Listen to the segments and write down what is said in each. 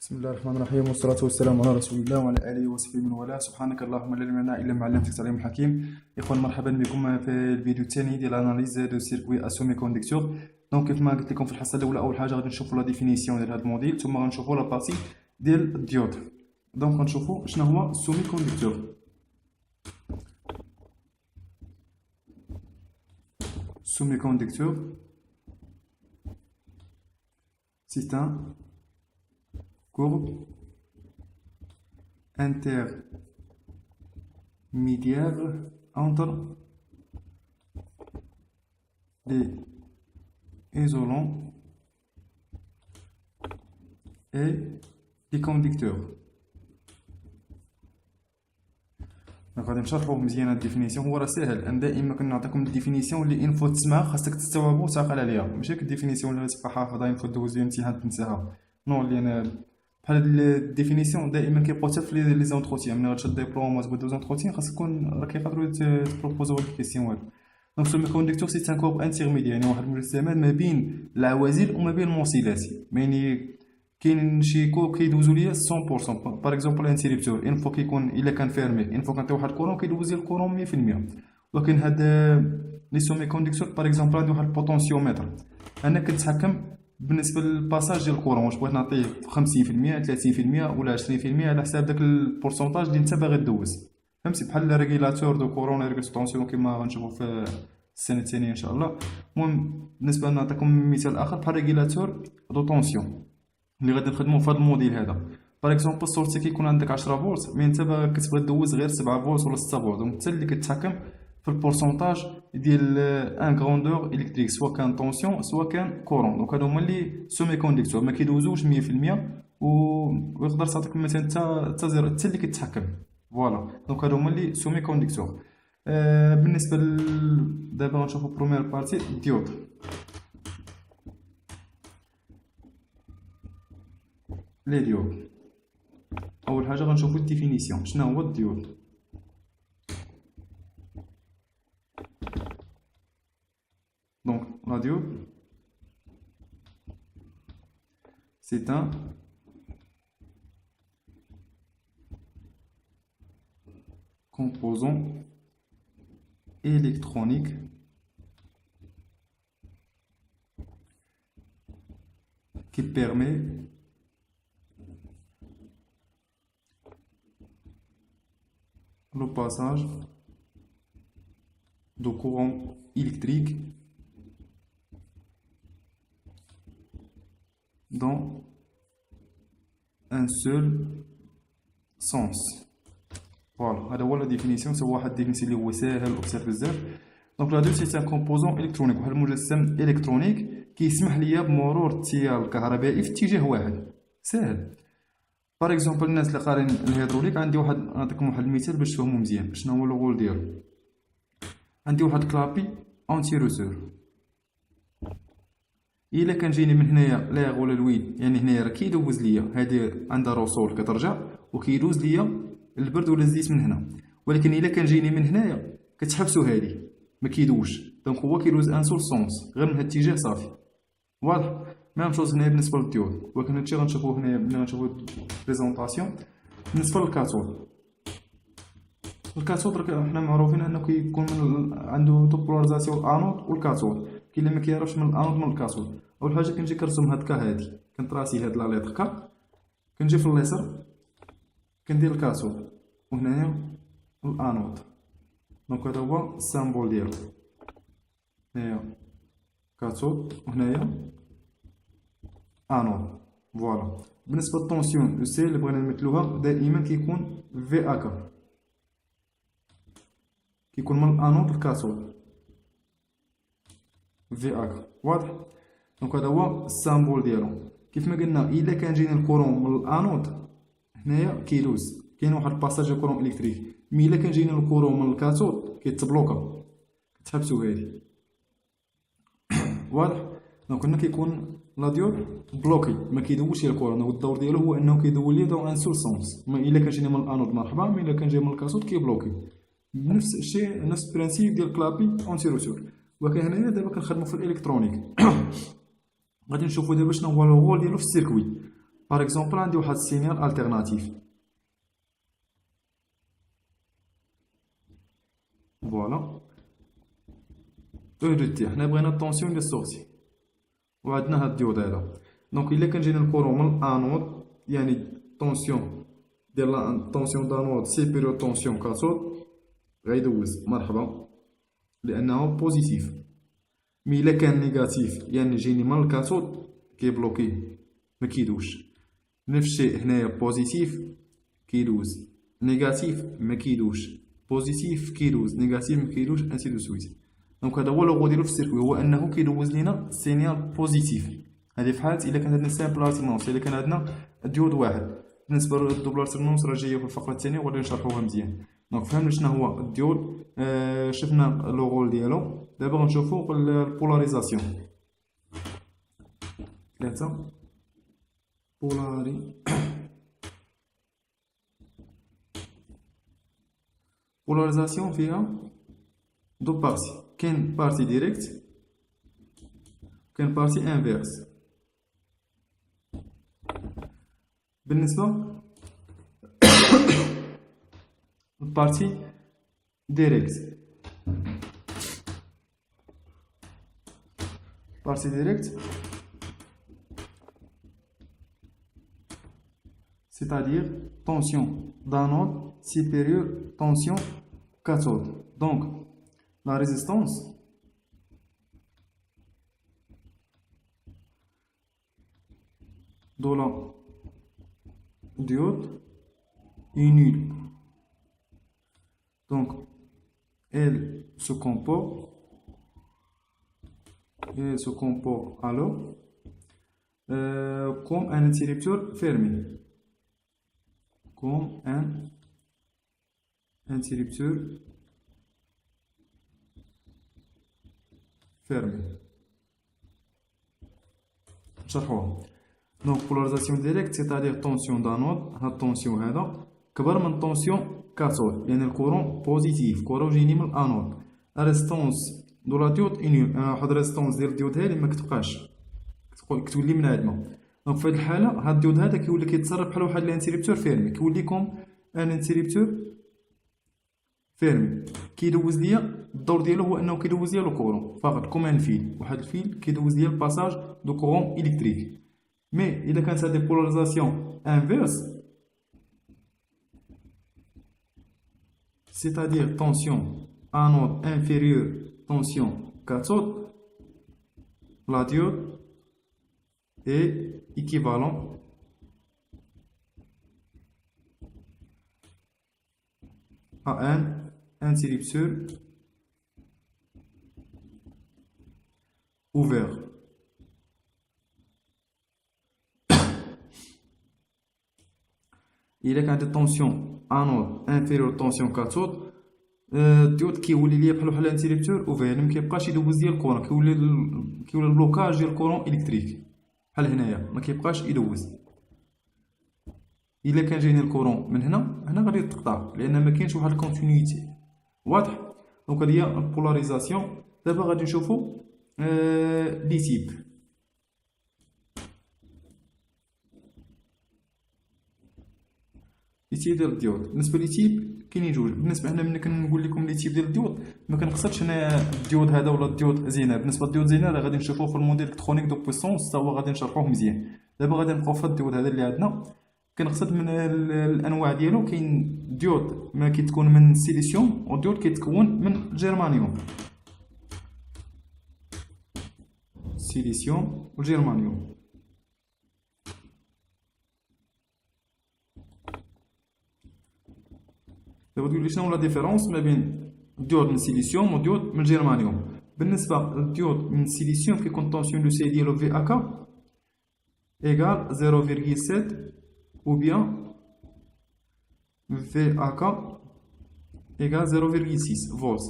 بسم الله الرحمن الرحيم، والصلاة والسلام على رسول الله وعلى آله وصحبه من والاه. سبحانك اللهم لا علم لنا إلا ما علمتك العليم الحكيم. إخوان مرحبا بكم في الفيديو الثاني ديال اناليز دو سيركوي اسومي كونديكتور. دونك كيف ما قلت لكم في الحصة الأولى، أول حاجة غادي نشوفوا لا ديفينيسيون ديال هذا الموديل، ثم غنشوفوا لا بارتي ديال الديود. دونك غنشوفوا شنو هو السومي كونديكتور. السومي كونديكتور c'est un courbe intermédiaire entre les isolants et les conducteurs. غادي نشرحوه مزيان هاد الديفينيسيون. هو راه ساهل، انا دائما كنعطيكم الديفينيسيون اللي انفو تسمعها خاصك تستوعبو وتعقل عليها، ماشي الديفينيسيون اللي تبقى حافظها انفو دوز الامتحان تنساها. نو اللي انا بحال الديفينيسيون دائما كيبقاو حتى في لي زونتروتيان. ملي غتشد ديبلوم وتبدا زونتروتيان خاصك تكون راه كيقدروا تبروبوزيو هاد الكيسيون هادو. دونك سومي كونديكتور سي ان كورب انترميديير، يعني واحد المجسمات ما بين العوازل وما بين الموصلات. يعني كاين شي كورب كيدوزو ليا 100%. باغ اكزومبل الانتيريبتور ان فوا كيكون الا كان فيرمي، ان فوا كنعطي واحد الكورون كيدوز لي الكورون 100%. ولكن هاد لي سومي كونديكتور باغ اكزومبل عندي واحد البوتونسيومتر، انا كنتحكم بالنسبه للباساج ديال الكورون، واش بغيت نعطيه 50% 30% ولا 20% على حساب داك البورسونتاج اللي انت باغي دوز. فهمتي؟ بحال ريغيلاتور دو كورون ريغيل طونسيون كما غنشوفو في السنه الثانيه ان شاء الله. المهم بالنسبه نعطيكم مثال اخر بحال ريغيلاتور دو طونسيون اللي غادي نخدمو في هذا الموديل هذا. باغ اكزومبل السورتي كيكون عندك 10 فولت، مي انت كتبغي دوز غير 7 فولت ولا 6 فولت، دونك انت اللي كتحكم في البورسونتاج ديال ان غروندور الكتريك، سواء كان طونسيون سواء كان كورون. دونك هادو هما اللي سومي كونديكتور، ما كيدوزوش 100% ويقدر تعطيك مثلا حتى زيرو، انت اللي كتحكم. فوالا دونك هادو هما اللي سومي كونديكتور. بالنسبه دابا غنشوفو بروميير بارتي الديود. لي ديود اول حاجه غنشوفو الديفينيسيون، شنو هو الديود. دونك لا diode c'est un composant électronique qui permet le passage de courant électrique dans un seul sens. فوالا هذا هو لا ديفينيسيون. سوا واحد ديفينيسيون اللي هو ساهل وبسيط بزاف. دونك لا دو سي ان كومبوزون الكترونيك، واحد المجسم الكترونيك كيسمح ليا بمرور التيار الكهربائي في اتجاه واحد. ساهل. باغ اكزومبل الناس اللي قارين الهيدروليك، عندي واحد نعطيكم واحد المثال باش تفهموا مزيان شنو هو الغول ديالو. عندي واحد كلابي اونتي روسور، الا كان جيني من هنايا لاغ ولا الويد، يعني هنايا راه كيدوز ليا، هادي عندها رسول كترجع وكيدوز ليا البرد ولا الزيت من هنا. ولكن الا كان جيني من هنايا كتحبسو هادي ما كيدوش، دونك هو كيدوز ان سول سونس غير من هاد الاتجاه صافي. واضح؟ ميم شوز هنايا بالنسبه للديود. ولكن هادشي غنشوفوه هنايا ملي غنشوفو بريزونطاسيون. بالنسبه للكاثود، الكاثود راه حنا معروفين انه كيكون عنده دوبولاريزاسيون الانود والكاثود. كاين اللي ما كيعرفش من الانود من الكاثود. اول حاجه كنجي كنرسم هاد كا، هادي كنطراسي هاد لا ليتر كا، كنجي في اليسار كندير الكاثود وهنايا الانود. دونك هذا هو السامبول ديالو، هنايا كاثود وهنايا انود. فوالا بالنسبه للطونسيون سي اللي بغينا نمثلوها دائما كيكون في اكا، كيكون من الانود للكاثود في اكا. واضح؟ دونك هذا هو السامبول ديالو. كيف ما قلنا الا كان جيني الكورون من الانود هنايا كيدوز، كاين واحد الباساج ديال الكورون الكتريك. مي الا كان جيني الكورون من الكاثود كيتبلوكا، كتحبسو هادي. واضح؟ دونك هنا كيكون لا ديود بلوكي ما كيدوزش ليا الكورون، والدور ديالو هو انه كيدوز ليا دون ان سول سونس. ما الا كان جيني من الانود مرحبا، مي الا كان جاي من الكاثود كيبلوكي. بنفس الشيء نفس البرانسيب ديال كلابي اونتي روسور. ولكن هنايا دابا كنخدمو في الالكترونيك. غادي نشوفو دابا شنو هو الغول ديالو في السيركوي. باغ اكزومبل عندي واحد السينيال التيرناتيف، فوالا او دو تي، حنا بغينا الطونسيون ديال السورسي وعندنا هاد الديود هذا. دونك الا كان جينا الكورون من الانود، يعني الطونسيون ديال الطونسيون دانود سيبيريور طونسيون كاثود، غيدوز مرحبا لانه بوزيتيف. مي الا كان نيجاتيف يعني يجيني من الكاثود كيبلوكي ما كيدوش. نفس الشيء هنايا بوزيتيف كيدوز، نيجاتيف ما كيدوش، بوزيتيف كيدوز، نيجاتيف ما كيدوش، انسي دو سويت. دونك هذا هو لوغو ديالو في السيركوي، هو انه كيدوز لينا سينيال بوزيتيف. هذه في حالة الا كان عندنا سامبل التيرنونس، الا كان عندنا ديود واحد. بالنسبه للدوبل التيرنونس راه جايه في الفقره الثانيه وغادي نشرحوها مزيان. دونك فهمنا شنو هو الديود، شفنا لو رول ديالو. دابا غنشوفو البولاريزاسيون. ثلاثه بولاريزاسيون فيها دو بارتي، كاين بارتي ديريكت كاين بارتي انفيرس. بالنسبه البارتي ديريكت، c'est-à-dire tension d'anode supérieure tension cathode. Donc la résistance de la diode est nulle. Donc elle se comporte alors comme un interrupteur fermé. Comme un interrupteur fermé. نشرحوها. Donc polarisation directe c'est-à-dire tension d'anode، هاد الطونسيون هذا كبر من طونسيون كاثود، لأن الكورون بوزيتيف، كورون جايني من الانود. ريزيستونس دو لا ديود انيل، واحد ريزيستونس ديال الديود هادي ما كتبقاش، كتولي منعدمه. دونك في هاد الحاله هاد الديود هذا كيولي كيتصرف بحال واحد الانتريبتور فيرمي، كيولي كوم ان انتريبتور فيرمي. كيدوز ليا الدور ديالو هو انه كيدوز ليا لو كورون فقط، كوم ان فيل، واحد الفيل كيدوز ليا الباساج دو كورون الكتريك. مي اذا كانت هادي بولاريزاسيون انفيرس، c'est-à-dire tension anode inférieure tension cathode, la diode est équivalent à un interrupteur ouvert. إلا كانت الطونسيون انود انفيريور طونسيون كاثود، الديود كيولي ليا بحال الانتريبتور اوفير، يعني مكيبقاش يدوز ديال الكورون، كيولي البلوكاج ديال الكورون الكتريك بحال هنايا، ما كيبقاش يدوز. الا كان جايني الكورون من هنا غادي تقطع، لان ما كاينش واحد الكونتينيتي. واضح؟ دونك هادي هي البولاريزاسيون. دابا غادي نشوفو لي تيب. لي تيب ديال الديود، بالنسبه لي تيب كاينين جوج. بالنسبه هنا ملي كنقول لكم لي تيب ديال الديود ما كنقصدش هنا الديود هذا ولا الديود زينر. بالنسبه للديود زينر راه غادي نشوفوه في الموديل الكترونيك دو بويسونس، حتى هو غادي نشرحوه مزيان. دابا غادي نبقاو في الديود هذا اللي عندنا. كنقصد من الانواع ديالو، كاين ديود ما كيتكون من السيليسيوم وديود كيتكون من الجرمانيوم. السيليسيوم والجرمانيوم. دابا تقول لي شنو لا ديفيرونس ما بين ديود من السيليسيوم وديود من الجرمانيوم. بالنسبه للديود من السيليسيوم كيكون طونسيون دو سي ديالو في اكا ايغال 0.7 ou bien VAK égale 0.6 volts.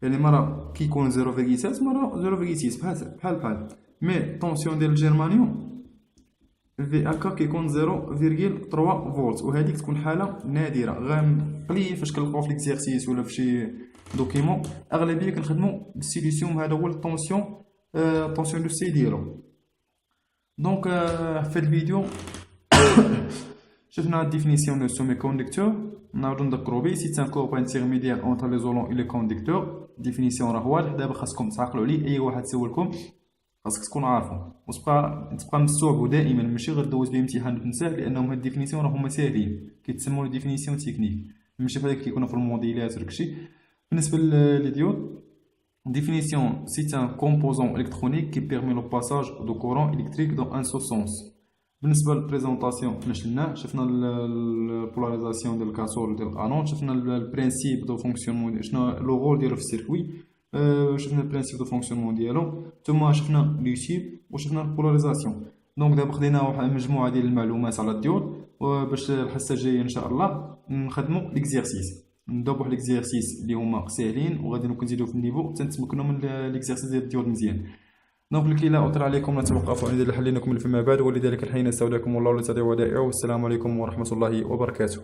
يعني مرة كيكون 0.7 مرة 0.6 بحال. مي طونسيون ديال الجرمانيوم VAK كيكون 0.3 فولت، وهذيك تكون حالة نادرة. قليل فاش كنلقاو في ليكزيرسيس ولا في شي دوكيمون، أغلبية كنخدمو بالسيليسيوم، هذا هو الطونسيون دو سي ديالو. دونك في هذا الفيديو شفنا ديفينيسيون دو سومي كوندكتور. نعاودو نذكرو بيه سي ان كورب انترميديير اونتر لي زولون اي لي كوندكتور. ديفينيسيون راه واضح، دابا خاصكم تعقلوا عليه. اي واحد سولكم خاصك تكون عارفو وتبقى مستوعبو دائما، ماشي غير دوز بيه امتحان وتنساه، لانهم هاد الديفينيسيون راهم ساهلين، كيتسموا ديفينيسيون تكنيك، ماشي بحال هكا كيكونوا في الموديلات وداكشي. بالنسبه للديود، définition, c'est un composant électronique qui permet le passage de courant électrique dans un seul sens. بالنسبة للبريزونطاسيون شفنا البولاريزاسيون ديال الكاسور ديال الانود، شفنا البرانسيب دو فونكسيونمون، شنو لو رول ديالو في السيركوي، شفنا البرانسيب دو فونكسيونمون ديالو، ثم شفنا لي تيب وشفنا البولاريزاسيون. دونك دابا خدينا واحد مجموعة ديال المعلومات على الديود، وباش الحصة الجاية ان شاء الله نخدمو ليكزيرسيس، نبداو بواحد ليكزيرسيس اللي هما ساهلين، وغادي نزيدو في النيفو حتى نتمكنوا من ليكزيرسيس ديال الديود مزيان. دونك لكي لا أطيل عليكم نتوقف عند الحل لكم فيما بعد، ولذلك الحين نستودعكم الله الذي لا تضيع ودائعه، والسلام عليكم ورحمة الله وبركاته.